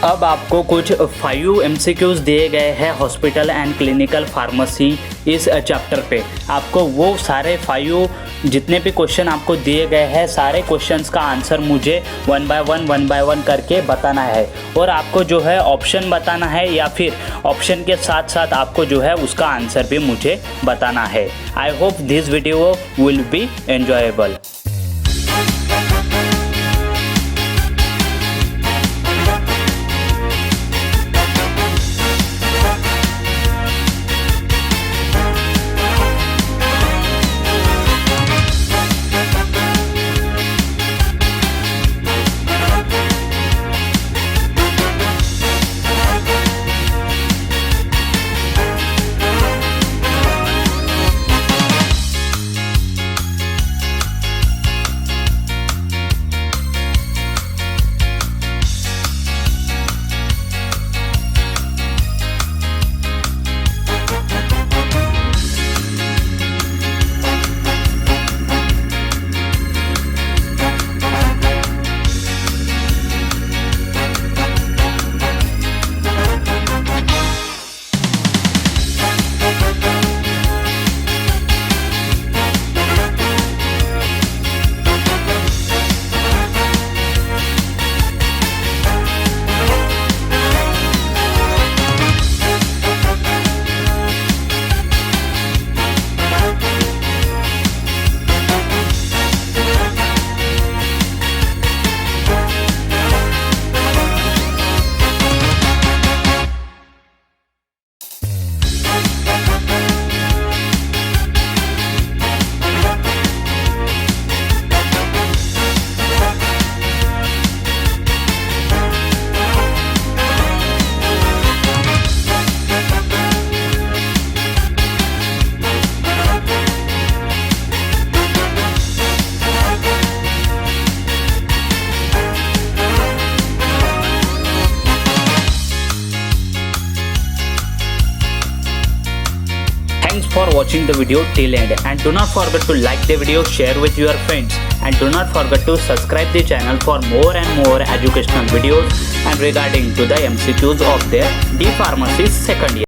अब आपको कुछ 5 MCQs दिए गए हैं हॉस्पिटल एंड क्लिनिकल फार्मेसी इस चैप्टर पे। आपको वो सारे 5 जितने भी क्वेश्चन आपको दिए गए हैं सारे क्वेश्चंस का आंसर मुझे वन बाय वन करके बताना है, और आपको जो है ऑप्शन बताना है या फिर ऑप्शन के साथ साथ आपको जो है उसका आंसर भी मुझे बताना है। I hope this video will be enjoyable. Thanks for watching the video till end, and do not forget to like the video, share with your friends, and do not forget to subscribe the channel for more and more educational videos and regarding to the MCQs of their D Pharmacy second year.